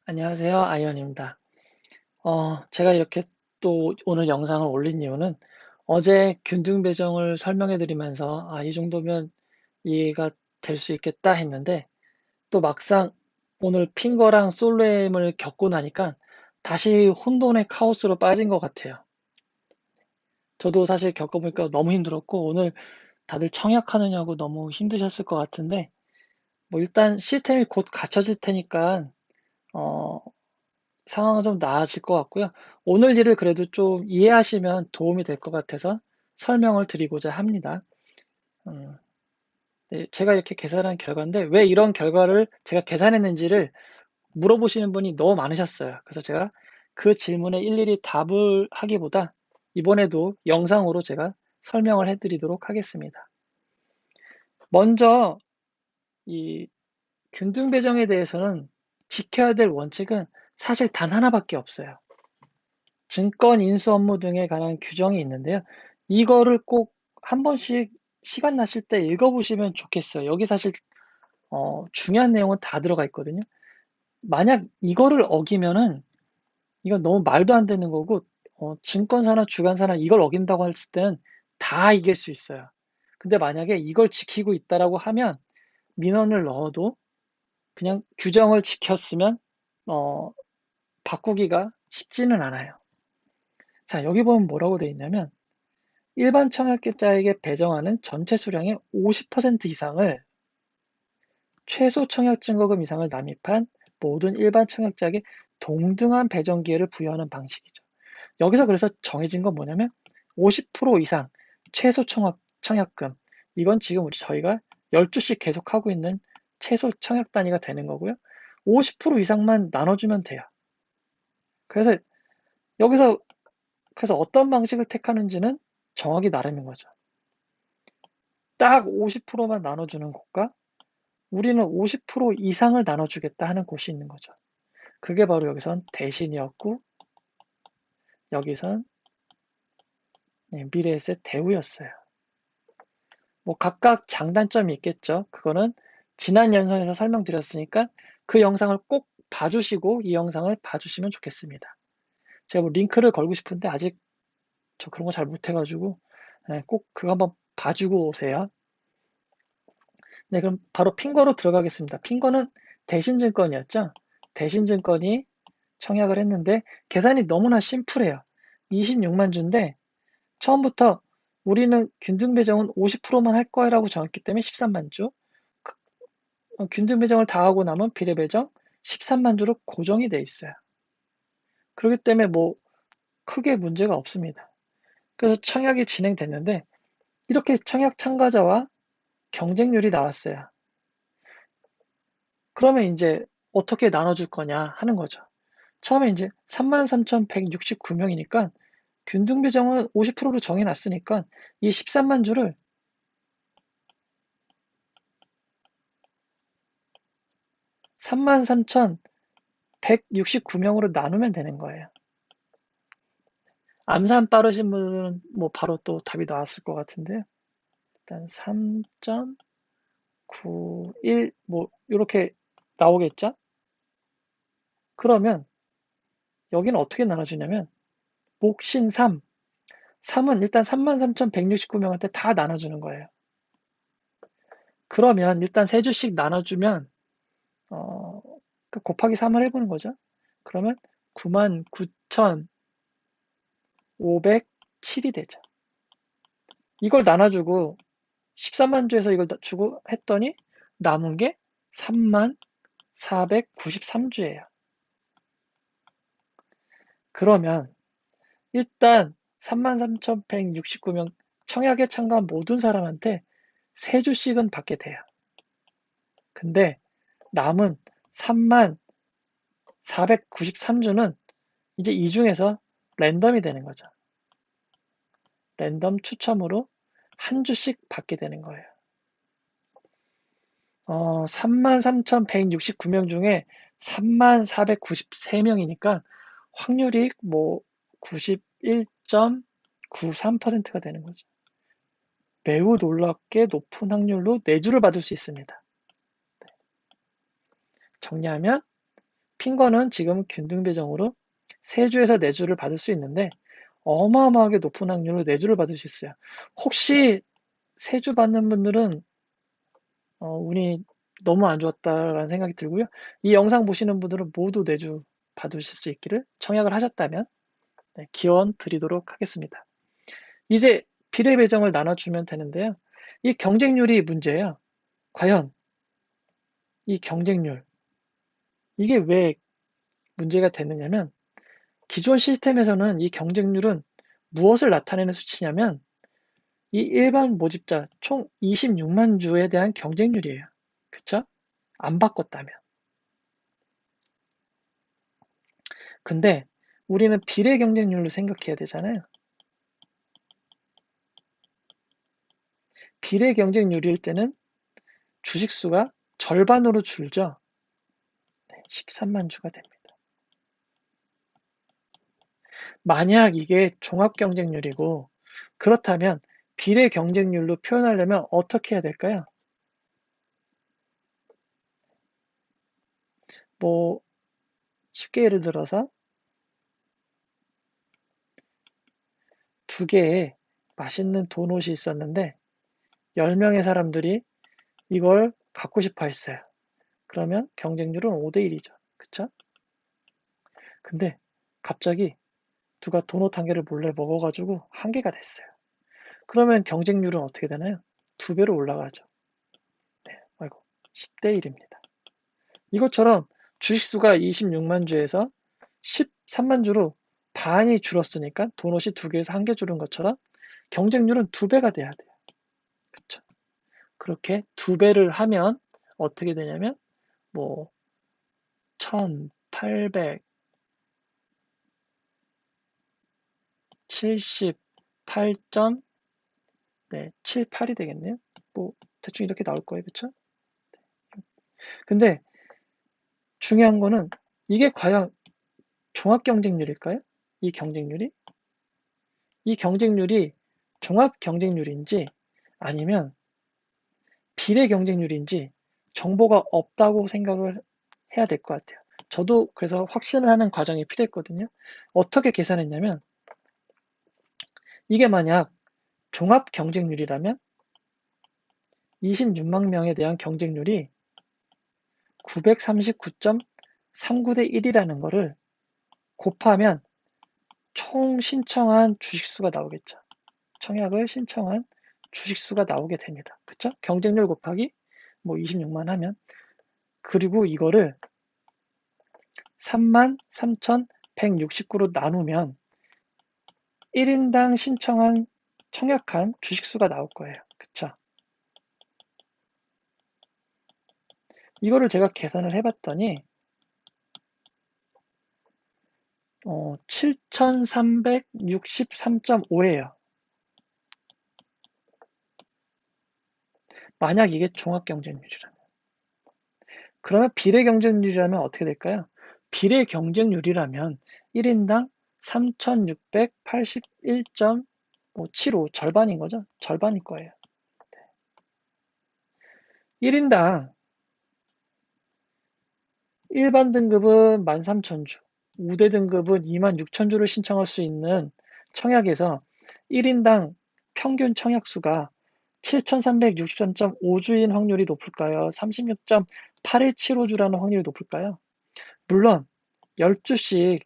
안녕하세요. 아이언입니다. 제가 이렇게 또 오늘 영상을 올린 이유는 어제 균등 배정을 설명해 드리면서 이 정도면 이해가 될 수 있겠다 했는데 또 막상 오늘 핑거랑 솔렘을 겪고 나니까 다시 혼돈의 카오스로 빠진 것 같아요. 저도 사실 겪어보니까 너무 힘들었고 오늘 다들 청약하느냐고 너무 힘드셨을 것 같은데 뭐 일단 시스템이 곧 갖춰질 테니까 어, 상황은 좀 나아질 것 같고요. 오늘 일을 그래도 좀 이해하시면 도움이 될 것 같아서 설명을 드리고자 합니다. 음, 네, 제가 이렇게 계산한 결과인데 왜 이런 결과를 제가 계산했는지를 물어보시는 분이 너무 많으셨어요. 그래서 제가 그 질문에 일일이 답을 하기보다 이번에도 영상으로 제가 설명을 해드리도록 하겠습니다. 먼저 이 균등 배정에 대해서는 지켜야 될 원칙은 사실 단 하나밖에 없어요. 증권 인수 업무 등에 관한 규정이 있는데요. 이거를 꼭 한 번씩 시간 나실 때 읽어보시면 좋겠어요. 여기 사실 중요한 내용은 다 들어가 있거든요. 만약 이거를 어기면은 이건 너무 말도 안 되는 거고 증권사나 주관사나 이걸 어긴다고 했을 때는 다 이길 수 있어요. 근데 만약에 이걸 지키고 있다라고 하면 민원을 넣어도 그냥 규정을 지켰으면 어, 바꾸기가 쉽지는 않아요. 자, 여기 보면 뭐라고 돼 있냐면 일반 청약자에게 배정하는 전체 수량의 50% 이상을 최소 청약 증거금 이상을 납입한 모든 일반 청약자에게 동등한 배정 기회를 부여하는 방식이죠. 여기서 그래서 정해진 건 뭐냐면 50% 이상 최소 청약금. 이건 지금 저희가 12씩 계속하고 있는 최소 청약 단위가 되는 거고요. 50% 이상만 나눠주면 돼요. 그래서 여기서 그래서 어떤 방식을 택하는지는 정하기 나름인 거죠. 딱 50%만 나눠주는 곳과 우리는 50% 이상을 나눠주겠다 하는 곳이 있는 거죠. 그게 바로 여기선 대신이었고 여기선 미래에셋 대우였어요. 뭐 각각 장단점이 있겠죠. 그거는 지난 영상에서 설명드렸으니까 그 영상을 꼭 봐주시고 이 영상을 봐주시면 좋겠습니다. 제가 뭐 링크를 걸고 싶은데 아직 저 그런 거 잘 못해가지고 꼭 그거 한번 봐주고 오세요. 네, 그럼 바로 핑거로 들어가겠습니다. 핑거는 대신증권이었죠. 대신증권이 청약을 했는데 계산이 너무나 심플해요. 26만 주인데 처음부터 우리는 균등 배정은 50%만 할 거라고 정했기 때문에 13만 주. 균등 배정을 다 하고 나면 비례 배정 13만 주로 고정이 돼 있어요. 그렇기 때문에 뭐 크게 문제가 없습니다. 그래서 청약이 진행됐는데 이렇게 청약 참가자와 경쟁률이 나왔어요. 그러면 이제 어떻게 나눠줄 거냐 하는 거죠. 처음에 이제 33,169명이니까 균등 배정은 50%로 정해놨으니까 이 13만 주를 33,169명으로 나누면 되는 거예요. 암산 빠르신 분들은 뭐 바로 또 답이 나왔을 것 같은데요. 일단 3.91 뭐 이렇게 나오겠죠? 그러면 여기는 어떻게 나눠주냐면 목신 3은 일단 33,169명한테 다 나눠주는 거예요. 그러면 일단 세 주씩 나눠주면 어, 곱하기 3을 해보는 거죠. 그러면 99,507이 되죠. 이걸 나눠주고 13만 주에서 이걸 주고 했더니 남은 게 3493주예요. 그러면 일단 33,169명 청약에 참가한 모든 사람한테 3주씩은 받게 돼요. 근데 남은 3493주는 이제 이 중에서 랜덤이 되는 거죠. 랜덤 추첨으로 한 주씩 받게 되는 거예요. 33,169명 중에 3493명이니까 확률이 뭐 91.93%가 되는 거죠. 매우 놀랍게 높은 확률로 4주를 받을 수 있습니다. 정리하면 핀 거는 지금 균등 배정으로 3주에서 4주를 받을 수 있는데 어마어마하게 높은 확률로 4주를 받을 수 있어요. 혹시 3주 받는 분들은 운이 너무 안 좋았다라는 생각이 들고요. 이 영상 보시는 분들은 모두 4주 받으실 수 있기를 청약을 하셨다면 기원 드리도록 하겠습니다. 이제 비례 배정을 나눠주면 되는데요. 이 경쟁률이 문제예요. 과연 이 경쟁률, 이게 왜 문제가 되느냐면 기존 시스템에서는 이 경쟁률은 무엇을 나타내는 수치냐면 이 일반 모집자 총 26만 주에 대한 경쟁률이에요. 그쵸? 안 바꿨다면. 근데 우리는 비례 경쟁률로 생각해야 되잖아요. 비례 경쟁률일 때는 주식수가 절반으로 줄죠. 13만 주가 됩니다. 만약 이게 종합 경쟁률이고 그렇다면 비례 경쟁률로 표현하려면 어떻게 해야 될까요? 뭐 쉽게 예를 들어서 두 개의 맛있는 도넛이 있었는데 10명의 사람들이 이걸 갖고 싶어 했어요. 그러면 경쟁률은 5대1이죠. 그쵸? 근데 갑자기 누가 도넛 한 개를 몰래 먹어가지고 한 개가 됐어요. 그러면 경쟁률은 어떻게 되나요? 2배로 올라가죠. 네, 아이고, 10대1입니다. 이것처럼 주식수가 26만 주에서 13만 주로 반이 줄었으니까 도넛이 2개에서 1개 줄은 것처럼 경쟁률은 2배가 돼야 돼요. 그쵸? 그렇게 2배를 하면 어떻게 되냐면 뭐 1878.78이 되겠네요. 뭐 대충 이렇게 나올 거예요. 그쵸? 근데 중요한 거는 이게 과연 종합 경쟁률일까요? 이 경쟁률이? 이 경쟁률이 종합 경쟁률인지 아니면 비례 경쟁률인지 정보가 없다고 생각을 해야 될 것 같아요. 저도 그래서 확신을 하는 과정이 필요했거든요. 어떻게 계산했냐면 이게 만약 종합 경쟁률이라면 26만 명에 대한 경쟁률이 939.39대 1이라는 거를 곱하면 총 신청한 주식수가 나오겠죠. 청약을 신청한 주식수가 나오게 됩니다. 그쵸? 경쟁률 곱하기 뭐 26만 하면 그리고 이거를 33,169로 나누면 1인당 신청한 청약한 주식수가 나올 거예요. 그쵸? 이거를 제가 계산을 해봤더니 7,363.5예요. 만약 이게 종합 경쟁률이라면. 그러면 비례 경쟁률이라면 어떻게 될까요? 비례 경쟁률이라면 1인당 3,681.75 절반인 거죠? 절반일 거예요. 1인당 일반 등급은 13,000주, 우대 등급은 26,000주를 신청할 수 있는 청약에서 1인당 평균 청약수가 7,363.5주인 확률이 높을까요? 36.8175주라는 확률이 높을까요? 물론 10주씩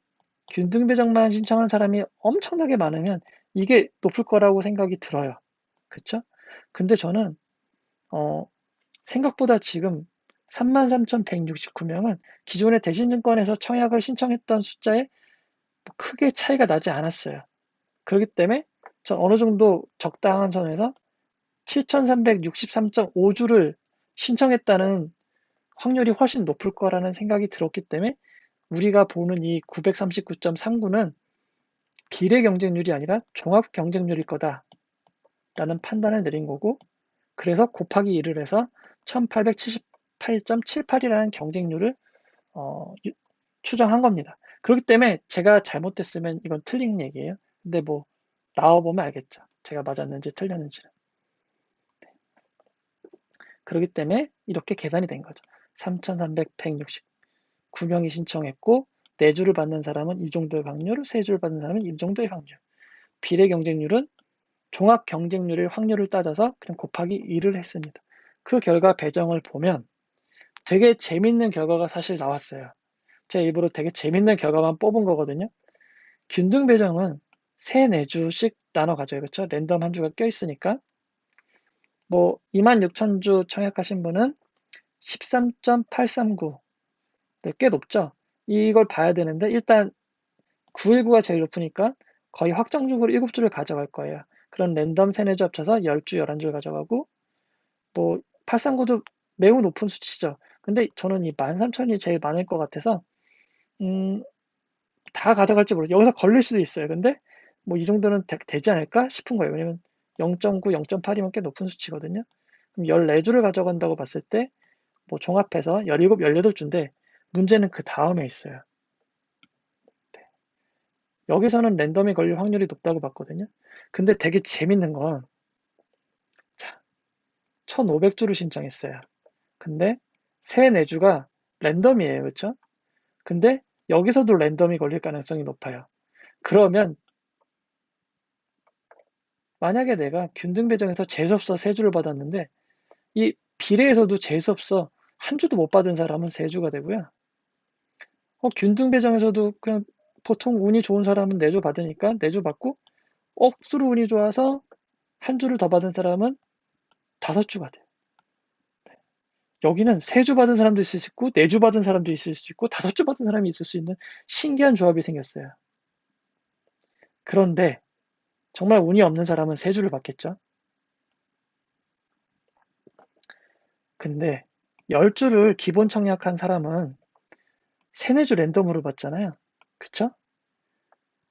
균등 배정만 신청하는 사람이 엄청나게 많으면 이게 높을 거라고 생각이 들어요. 그쵸? 근데 저는 생각보다 지금 33,169명은 기존의 대신증권에서 청약을 신청했던 숫자에 크게 차이가 나지 않았어요. 그렇기 때문에 전 어느 정도 적당한 선에서 7,363.5주를 신청했다는 확률이 훨씬 높을 거라는 생각이 들었기 때문에 우리가 보는 이 939.39는 비례 경쟁률이 아니라 종합 경쟁률일 거다라는 판단을 내린 거고 그래서 곱하기 1을 해서 1878.78이라는 경쟁률을 추정한 겁니다. 그렇기 때문에 제가 잘못됐으면 이건 틀린 얘기예요. 근데 뭐 나와보면 알겠죠. 제가 맞았는지 틀렸는지는. 그렇기 때문에 이렇게 계산이 된 거죠. 3,300, 160. 9명이 신청했고 4주를 받는 사람은 이 정도의 확률, 3주를 받는 사람은 이 정도의 확률. 비례 경쟁률은 종합 경쟁률의 확률을 따져서 그냥 곱하기 2를 했습니다. 그 결과 배정을 보면 되게 재밌는 결과가 사실 나왔어요. 제가 일부러 되게 재밌는 결과만 뽑은 거거든요. 균등 배정은 3, 4주씩 나눠 가져요. 그렇죠? 랜덤 한 주가 껴있으니까. 뭐 26,000주 청약하신 분은 13.839. 네, 꽤 높죠? 이걸 봐야 되는데 일단 919가 제일 높으니까 거의 확정적으로 7주를 가져갈 거예요. 그런 랜덤 3, 4주 합쳐서 10주, 11주를 가져가고 뭐 839도 매우 높은 수치죠. 근데 저는 이 13,000이 제일 많을 것 같아서 다 가져갈지 모르겠어요. 여기서 걸릴 수도 있어요. 근데 뭐 이 정도는 되지 않을까 싶은 거예요. 왜냐면 0.9, 0.8이면 꽤 높은 수치거든요. 그럼 14주를 가져간다고 봤을 때 뭐 종합해서 17, 18주인데 문제는 그 다음에 있어요. 네. 여기서는 랜덤이 걸릴 확률이 높다고 봤거든요. 근데 되게 재밌는 건 자, 1,500주를 신청했어요. 근데 3, 4주가 랜덤이에요. 그렇죠? 근데 여기서도 랜덤이 걸릴 가능성이 높아요. 그러면 만약에 내가 균등 배정에서 재수없어 3주를 받았는데 이 비례에서도 재수없어 한 주도 못 받은 사람은 3주가 되고요. 균등 배정에서도 그냥 보통 운이 좋은 사람은 4주 받으니까 4주 받고 억수로 운이 좋아서 한 주를 더 받은 사람은 5주가 돼요. 여기는 3주 받은 사람도 있을 수 있고 4주 받은 사람도 있을 수 있고 5주 받은 사람이 있을 수 있는 신기한 조합이 생겼어요. 그런데 정말 운이 없는 사람은 3주를 받겠죠. 근데 10주를 기본 청약한 사람은 3, 4주 랜덤으로 받잖아요. 그쵸?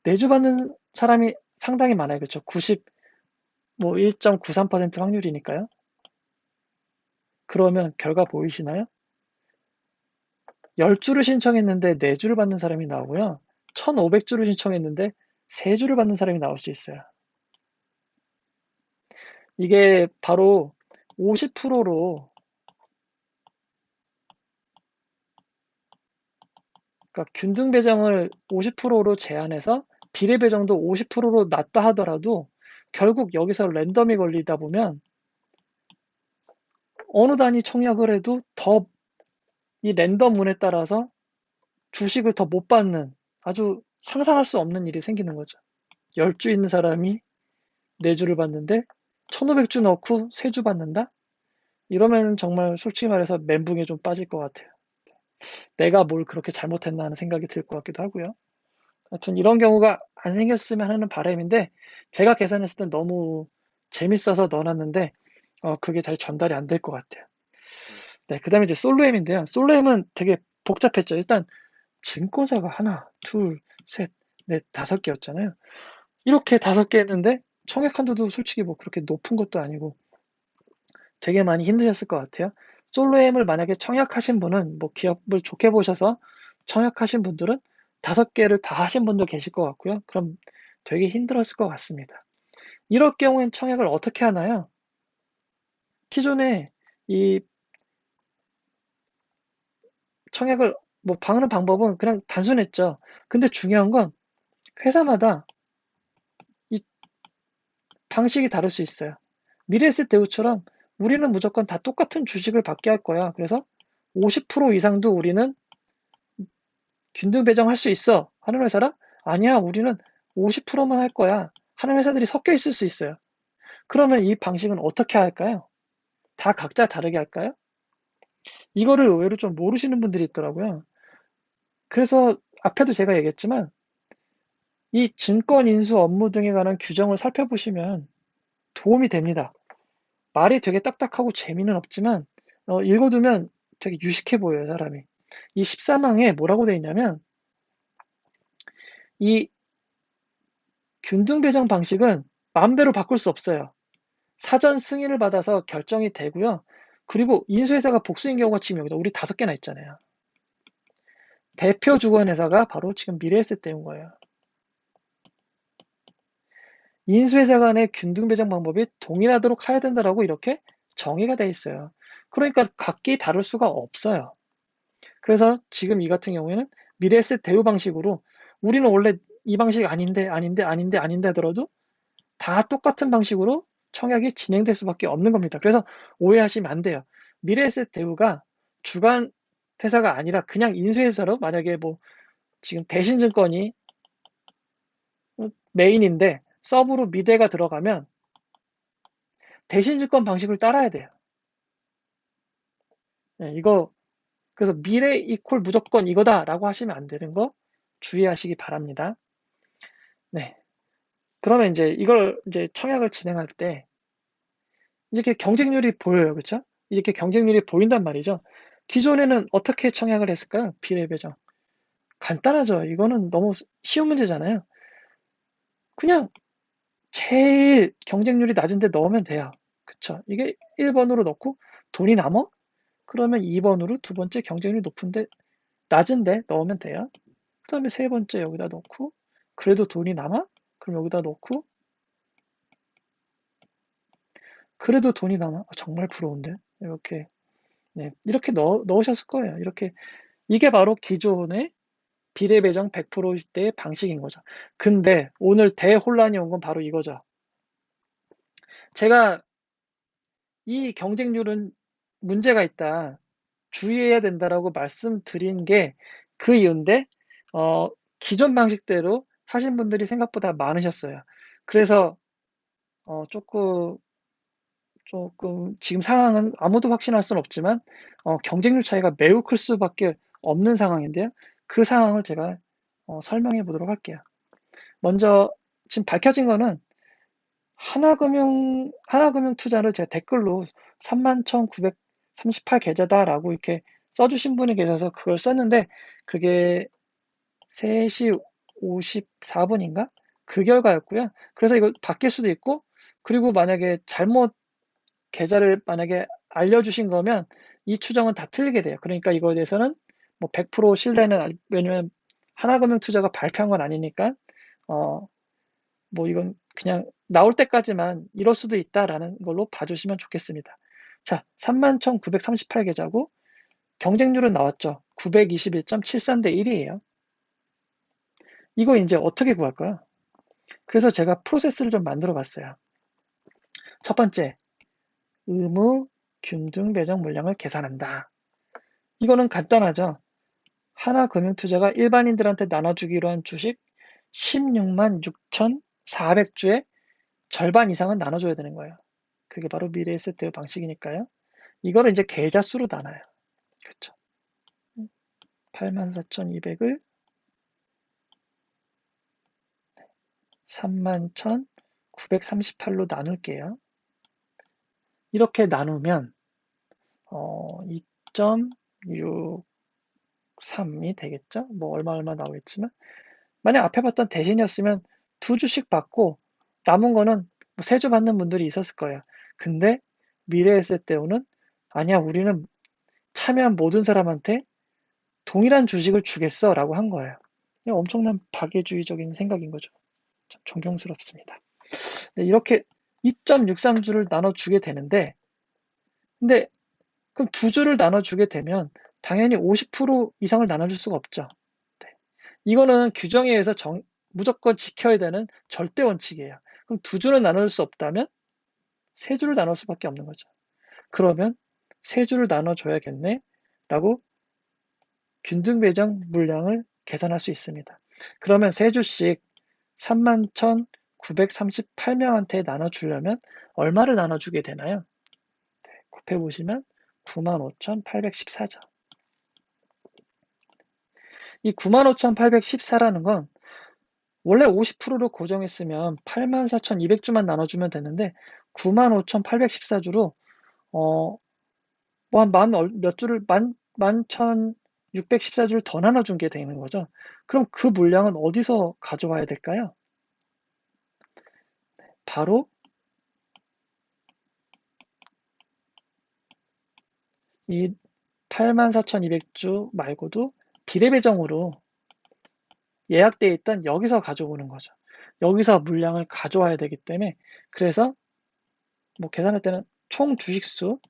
4주 받는 사람이 상당히 많아요. 그쵸? 1.93% 확률이니까요. 그러면 결과 보이시나요? 10주를 신청했는데 4주를 받는 사람이 나오고요. 1,500주를 신청했는데 3주를 받는 사람이 나올 수 있어요. 이게 바로 50%로 그러니까 균등 배정을 50%로 제한해서 비례 배정도 50%로 낮다 하더라도 결국 여기서 랜덤이 걸리다 보면 어느 단위 청약을 해도 더 이 랜덤 운에 따라서 주식을 더 못 받는 아주 상상할 수 없는 일이 생기는 거죠. 10주 있는 사람이 4주를 받는데 1,500주 넣고 3주 받는다? 이러면 정말 솔직히 말해서 멘붕에 좀 빠질 것 같아요. 내가 뭘 그렇게 잘못했나 하는 생각이 들 것 같기도 하고요. 하여튼 이런 경우가 안 생겼으면 하는 바람인데 제가 계산했을 땐 너무 재밌어서 넣어놨는데 그게 잘 전달이 안 될 것 같아요. 네, 그 다음에 이제 솔로엠인데요. 솔로엠은 되게 복잡했죠. 일단 증권사가 하나, 둘, 셋, 넷, 5개였잖아요. 이렇게 5개 했는데 청약 한도도 솔직히 뭐 그렇게 높은 것도 아니고 되게 많이 힘드셨을 것 같아요. 솔로엠을 만약에 청약하신 분은 뭐 기업을 좋게 보셔서 청약하신 분들은 5개를 다 하신 분도 계실 것 같고요. 그럼 되게 힘들었을 것 같습니다. 이럴 경우엔 청약을 어떻게 하나요? 기존에 이 청약을 뭐 하는 방법은 그냥 단순했죠. 근데 중요한 건 회사마다 이 방식이 다를 수 있어요. 미래에셋 대우처럼 우리는 무조건 다 똑같은 주식을 받게 할 거야. 그래서 50% 이상도 우리는 균등 배정할 수 있어 하는 회사랑 아니야 우리는 50%만 할 거야 하는 회사들이 섞여 있을 수 있어요. 그러면 이 방식은 어떻게 할까요? 다 각자 다르게 할까요? 이거를 의외로 좀 모르시는 분들이 있더라고요. 그래서 앞에도 제가 얘기했지만 이 증권 인수 업무 등에 관한 규정을 살펴보시면 도움이 됩니다. 말이 되게 딱딱하고 재미는 없지만 읽어두면 되게 유식해 보여요, 사람이. 이 14망에 뭐라고 되어 있냐면 이 균등 배정 방식은 마음대로 바꿀 수 없어요. 사전 승인을 받아서 결정이 되고요. 그리고 인수회사가 복수인 경우가 지금 여기다 우리 5개나 있잖아요. 대표 주관회사가 바로 지금 미래에셋대우인 거예요. 인수회사 간의 균등 배정 방법이 동일하도록 해야 된다라고 이렇게 정의가 돼 있어요. 그러니까 각기 다를 수가 없어요. 그래서 지금 이 같은 경우에는 미래에셋 대우 방식으로 우리는 원래 이 방식 아닌데 하더라도 다 똑같은 방식으로 청약이 진행될 수밖에 없는 겁니다. 그래서 오해하시면 안 돼요. 미래에셋 대우가 주간 회사가 아니라 그냥 인수회사로 만약에 뭐 지금 대신증권이 메인인데 서브로 미대가 들어가면 대신증권 방식을 따라야 돼요. 네, 이거 그래서 미래 이퀄 무조건 이거다라고 하시면 안 되는 거 주의하시기 바랍니다. 네. 그러면 이제 이걸 이제 청약을 진행할 때 이렇게 경쟁률이 보여요. 그렇죠? 이렇게 경쟁률이 보인단 말이죠. 기존에는 어떻게 청약을 했을까요? 비례배정. 간단하죠. 이거는 너무 쉬운 문제잖아요. 그냥 제일 경쟁률이 낮은데 넣으면 돼요. 그쵸? 이게 1번으로 넣고 돈이 남어? 그러면 2번으로 두 번째 경쟁률이 낮은데 넣으면 돼요. 그 다음에 세 번째 여기다 넣고 그래도 돈이 남아? 그럼 여기다 넣고 그래도 돈이 남아? 정말 부러운데? 이렇게 네, 이렇게 넣으셨을 거예요. 이렇게 이게 바로 기존의 비례배정 100%일 때의 방식인 거죠. 근데 오늘 대혼란이 온 건 바로 이거죠. 제가 이 경쟁률은 문제가 있다. 주의해야 된다라고 말씀드린 게 그 이유인데, 기존 방식대로 하신 분들이 생각보다 많으셨어요. 그래서, 조금, 지금 상황은 아무도 확신할 수는 없지만, 경쟁률 차이가 매우 클 수밖에 없는 상황인데요. 그 상황을 제가 설명해 보도록 할게요. 먼저, 지금 밝혀진 거는 하나금융투자를 제가 댓글로 31,938 계좌다라고 이렇게 써주신 분이 계셔서 그걸 썼는데 그게 3시 54분인가? 그 결과였고요. 그래서 이거 바뀔 수도 있고 그리고 만약에 잘못 계좌를 만약에 알려주신 거면 이 추정은 다 틀리게 돼요. 그러니까 이거에 대해서는 뭐 100% 신뢰는 왜냐면 하나금융투자가 발표한 건 아니니까 뭐 이건 그냥 나올 때까지만 이럴 수도 있다라는 걸로 봐주시면 좋겠습니다. 자, 31,938 계좌고 경쟁률은 나왔죠. 921.73 대 1이에요. 이거 이제 어떻게 구할까요? 그래서 제가 프로세스를 좀 만들어 봤어요. 첫 번째, 의무 균등 배정 물량을 계산한다. 이거는 간단하죠. 하나금융투자가 일반인들한테 나눠주기로 한 주식 16만 6,400주에 절반 이상은 나눠줘야 되는 거예요. 그게 바로 미래에셋 대우 방식이니까요. 이거를 이제 계좌 수로 나눠요. 그렇죠. 84,200을 31,938로 나눌게요. 이렇게 나누면 2.63이 되겠죠? 뭐 얼마 나오겠지만 만약 앞에 봤던 대신이었으면 두 주씩 받고 남은 거는 세 주 받는 분들이 있었을 거예요. 근데 미래에셋 대우는 아니야, 우리는 참여한 모든 사람한테 동일한 주식을 주겠어 라고 한 거예요. 엄청난 박애주의적인 생각인 거죠. 참 존경스럽습니다. 네, 이렇게 2.63주를 나눠주게 되는데, 근데 그럼 두 주를 나눠주게 되면 당연히 50% 이상을 나눠줄 수가 없죠. 네. 이거는 규정에 의해서 무조건 지켜야 되는 절대 원칙이에요. 그럼 두 주를 나눌 수 없다면 세 주를 나눌 수밖에 없는 거죠. 그러면 세 주를 나눠줘야겠네 라고 균등 배정 물량을 계산할 수 있습니다. 그러면 세 주씩 31,938명한테 나눠주려면 얼마를 나눠주게 되나요? 곱해보시면 95,814죠. 이 95,814라는 건 원래 50%로 고정했으면 84,200주만 나눠주면 되는데 95,814주로 몇 주를 11,614주를 더 나눠준 게 되는 거죠. 그럼 그 물량은 어디서 가져와야 될까요? 바로 이 84,200주 말고도 비례배정으로 예약되어 있던 여기서 가져오는 거죠. 여기서 물량을 가져와야 되기 때문에 그래서 뭐 계산할 때는 총 주식수에서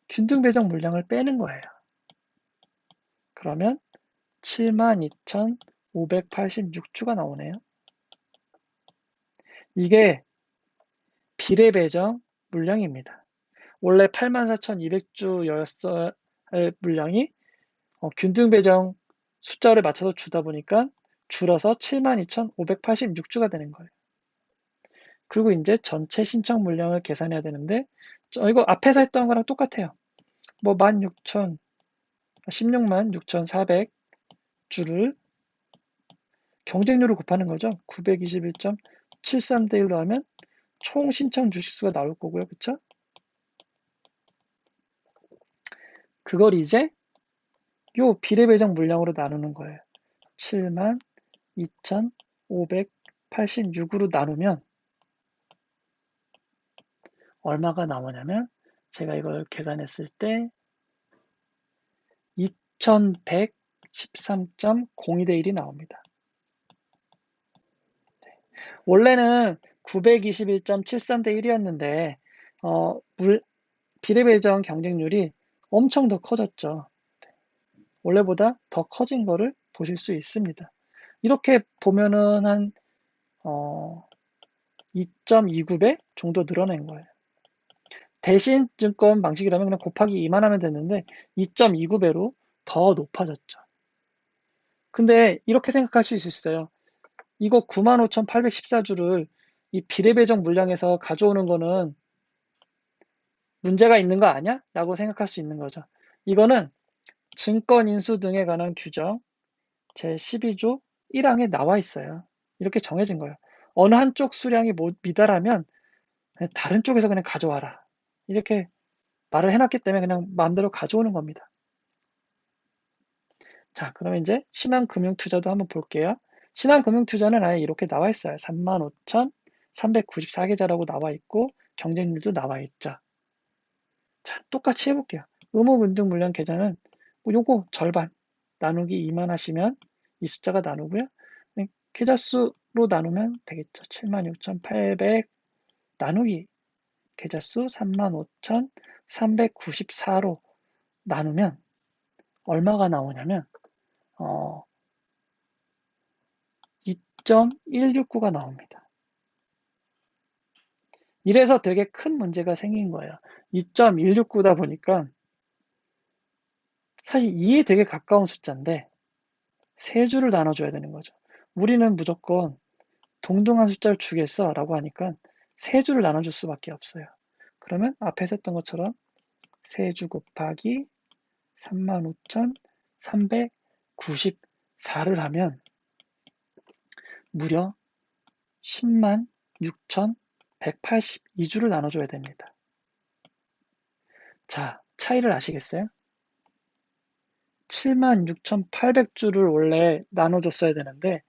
균등 배정 물량을 빼는 거예요. 그러면 72,586주가 나오네요. 이게 비례 배정 물량입니다. 원래 84,200주였어야 할 물량이 균등 배정 숫자를 맞춰서 주다 보니까 줄어서 72,586주가 되는 거예요. 그리고 이제 전체 신청 물량을 계산해야 되는데 이거 앞에서 했던 거랑 똑같아요. 뭐 16만 6,400주를 경쟁률을 곱하는 거죠. 921.73대 1로 하면 총 신청 주식수가 나올 거고요. 그쵸? 그걸 이제 요 비례 배정 물량으로 나누는 거예요. 72,586으로 나누면 얼마가 나오냐면 제가 이걸 계산했을 때 2113.02대 1이 나옵니다. 원래는 921.73대 1이었는데 비례 배정 경쟁률이 엄청 더 커졌죠. 원래보다 더 커진 거를 보실 수 있습니다. 이렇게 보면은 한 2.29배 정도 늘어낸 거예요. 대신 증권 방식이라면 그냥 곱하기 2만 하면 됐는데 2.29배로 더 높아졌죠. 근데 이렇게 생각할 수 있어요. 이거 95,814주를 이 비례배정 물량에서 가져오는 거는 문제가 있는 거 아니야? 라고 생각할 수 있는 거죠. 이거는 증권 인수 등에 관한 규정 제12조 1항에 나와 있어요. 이렇게 정해진 거예요. 어느 한쪽 수량이 미달하면 다른 쪽에서 그냥 가져와라. 이렇게 말을 해놨기 때문에 그냥 마음대로 가져오는 겁니다. 자, 그럼 이제 신한금융투자도 한번 볼게요. 신한금융투자는 아예 이렇게 나와 있어요. 35,394계좌라고 나와 있고 경쟁률도 나와 있죠. 자, 똑같이 해볼게요. 의무금등 물량 계좌는 뭐 요거 절반 나누기 2만 하시면 이 숫자가 나누고요. 계좌 수로 나누면 되겠죠. 76,800 나누기 계좌 수 35,394로 나누면 얼마가 나오냐면 2.169가 나옵니다. 이래서 되게 큰 문제가 생긴 거예요. 2.169다 보니까 사실 2에 되게 가까운 숫자인데 세 줄을 나눠줘야 되는 거죠. 우리는 무조건 동등한 숫자를 주겠어 라고 하니까 세 줄을 나눠줄 수밖에 없어요. 그러면 앞에서 했던 것처럼 세 주 곱하기 35,394를 하면 무려 10만 6,182주를 나눠줘야 됩니다. 자, 차이를 아시겠어요? 7만 6,800주를 원래 나눠줬어야 되는데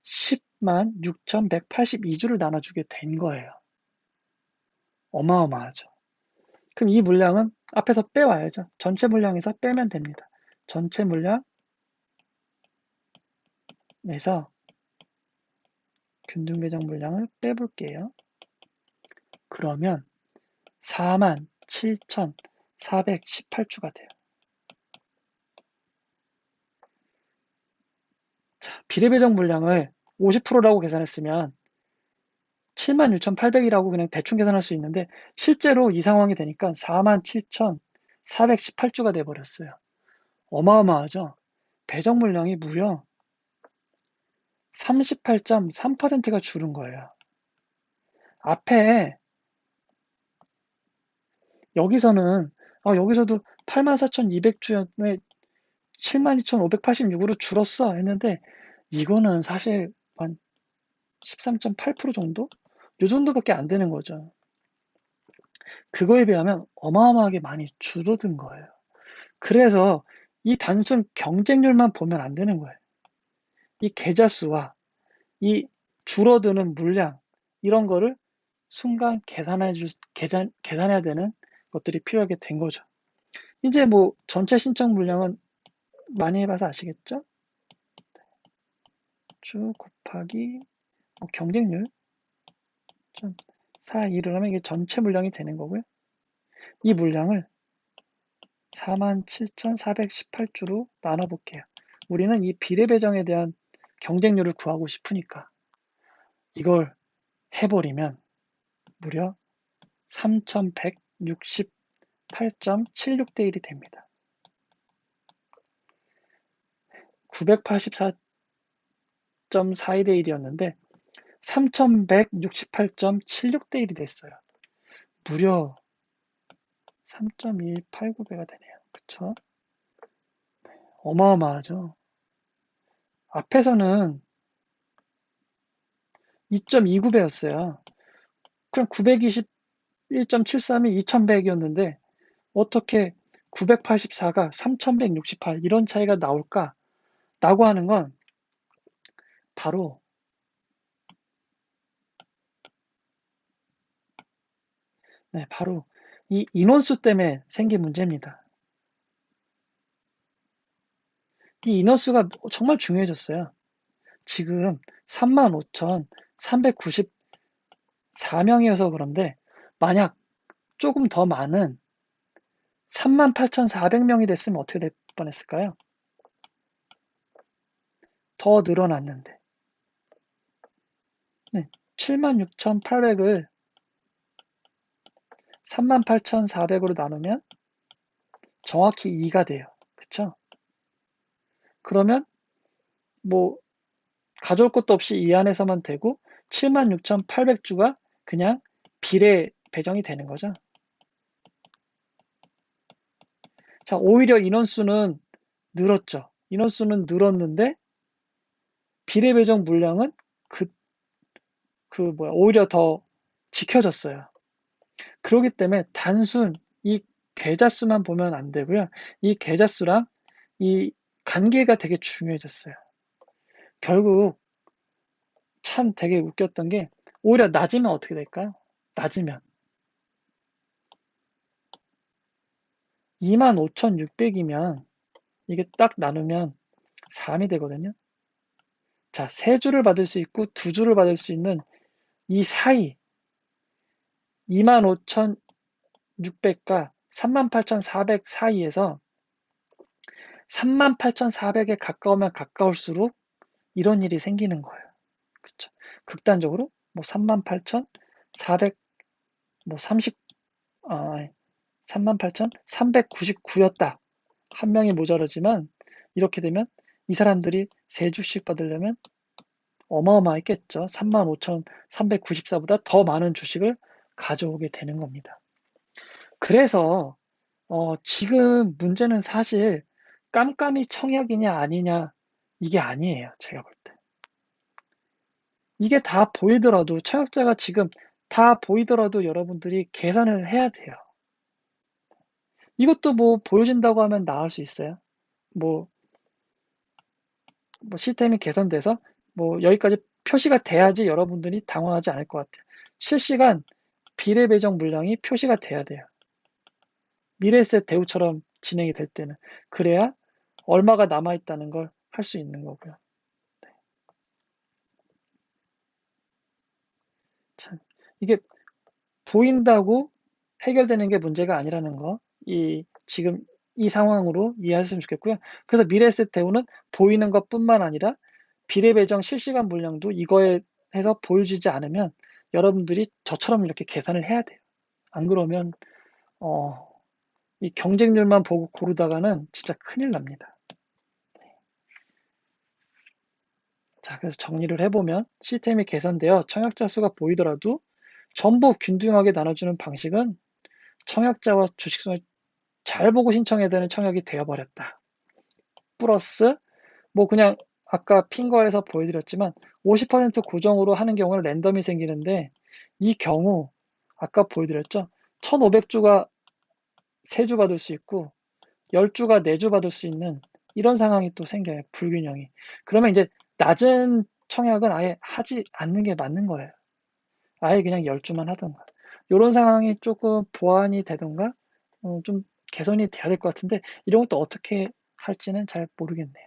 10만 6,182주를 나눠주게 된 거예요. 어마어마하죠. 그럼 이 물량은 앞에서 빼와야죠. 전체 물량에서 빼면 됩니다. 전체 물량에서 균등 배정 물량을 빼볼게요. 그러면 47,418주가 돼요. 자, 비례 배정 물량을 50%라고 계산했으면 76,800이라고 그냥 대충 계산할 수 있는데 실제로 이 상황이 되니까 47,418주가 돼버렸어요. 어마어마하죠? 배정 물량이 무려 38.3%가 줄은 거예요. 앞에 여기서는 여기서도 84,200주였는데 72,586으로 줄었어 했는데 이거는 사실 한 13.8% 정도? 요 정도밖에 안 되는 거죠. 그거에 비하면 어마어마하게 많이 줄어든 거예요. 그래서 이 단순 경쟁률만 보면 안 되는 거예요. 이 계좌 수와 이 줄어드는 물량 이런 거를 순간 계산해야 되는 것들이 필요하게 된 거죠. 이제 뭐 전체 신청 물량은 많이 해봐서 아시겠죠? 쭉 곱하기 경쟁률 4, 2를 하면 이게 전체 물량이 되는 거고요. 이 물량을 47,418주로 나눠볼게요. 우리는 이 비례 배정에 대한 경쟁률을 구하고 싶으니까 이걸 해버리면 무려 3,168.76대 1이 됩니다. 984.42대 1이었는데 3,168.76대 1이 됐어요. 무려 3.189배가 되네요. 그쵸? 어마어마하죠? 앞에서는 2.29배였어요. 그럼 921.73이 2100이었는데 어떻게 984가 3168 이런 차이가 나올까? 라고 하는 건 바로 바로 이 인원수 때문에 생긴 문제입니다. 이 인원수가 정말 중요해졌어요. 지금 35,394명이어서 그런데 만약 조금 더 많은 38,400명이 됐으면 어떻게 될 뻔했을까요? 더 늘어났는데 76,800을 38,400으로 나누면 정확히 2가 돼요. 그쵸? 그러면 뭐 가져올 것도 없이 이 안에서만 되고 76,800주가 그냥 비례 배정이 되는 거죠. 자, 오히려 인원수는 늘었죠. 인원수는 늘었는데 비례 배정 물량은 오히려 더 지켜졌어요. 그렇기 때문에 단순 이 계좌수만 보면 안 되고요. 이 계좌수랑 이 관계가 되게 중요해졌어요. 결국 참 되게 웃겼던 게 오히려 낮으면 어떻게 될까요? 낮으면 25,600이면 이게 딱 나누면 3이 되거든요. 자, 3주를 받을 수 있고 2주를 받을 수 있는 이 사이 25,600과 38,400 사이에서 38,400에 가까우면 가까울수록 이런 일이 생기는 거예요. 그쵸? 극단적으로 뭐 38,400 뭐 38,399였다. 한 명이 모자라지만 이렇게 되면 이 사람들이 3주씩 받으려면 어마어마했겠죠. 35,394보다 더 많은 주식을 가져오게 되는 겁니다. 그래서 지금 문제는 사실 깜깜이 청약이냐 아니냐 이게 아니에요. 제가 볼 때. 이게 다 보이더라도 청약자가 지금 다 보이더라도 여러분들이 계산을 해야 돼요. 이것도 뭐 보여진다고 하면 나을 수 있어요. 뭐 시스템이 개선돼서 뭐 여기까지 표시가 돼야지 여러분들이 당황하지 않을 것 같아요. 실시간 비례 배정 물량이 표시가 돼야 돼요. 미래에셋 대우처럼 진행이 될 때는. 그래야 얼마가 남아있다는 걸 할 수 있는 거고요. 네. 참, 이게 보인다고 해결되는 게 문제가 아니라는 거, 지금 이 상황으로 이해하셨으면 좋겠고요. 그래서 미래에셋 대우는 보이는 것뿐만 아니라 비례 배정 실시간 물량도 이거에 해서 보여지지 않으면 여러분들이 저처럼 이렇게 계산을 해야 돼요. 안 그러면 이 경쟁률만 보고 고르다가는 진짜 큰일 납니다. 자, 그래서 정리를 해보면 시스템이 개선되어 청약자 수가 보이더라도 전부 균등하게 나눠주는 방식은 청약자와 주식수를 잘 보고 신청해야 되는 청약이 되어버렸다. 플러스 뭐 그냥 아까 핀 거에서 보여드렸지만 50% 고정으로 하는 경우는 랜덤이 생기는데 이 경우 아까 보여드렸죠. 1500주가 3주 받을 수 있고 10주가 4주 받을 수 있는 이런 상황이 또 생겨요. 불균형이. 그러면 이제 낮은 청약은 아예 하지 않는 게 맞는 거예요. 아예 그냥 10주만 하던가. 이런 상황이 조금 보완이 되던가 좀 개선이 돼야 될 것 같은데 이런 것도 어떻게 할지는 잘 모르겠네요.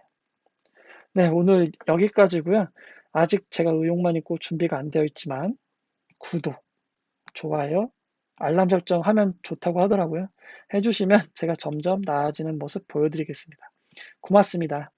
네, 오늘 여기까지고요. 아직 제가 의욕만 있고 준비가 안 되어 있지만 구독, 좋아요, 알람 설정하면 좋다고 하더라고요. 해주시면 제가 점점 나아지는 모습 보여드리겠습니다. 고맙습니다.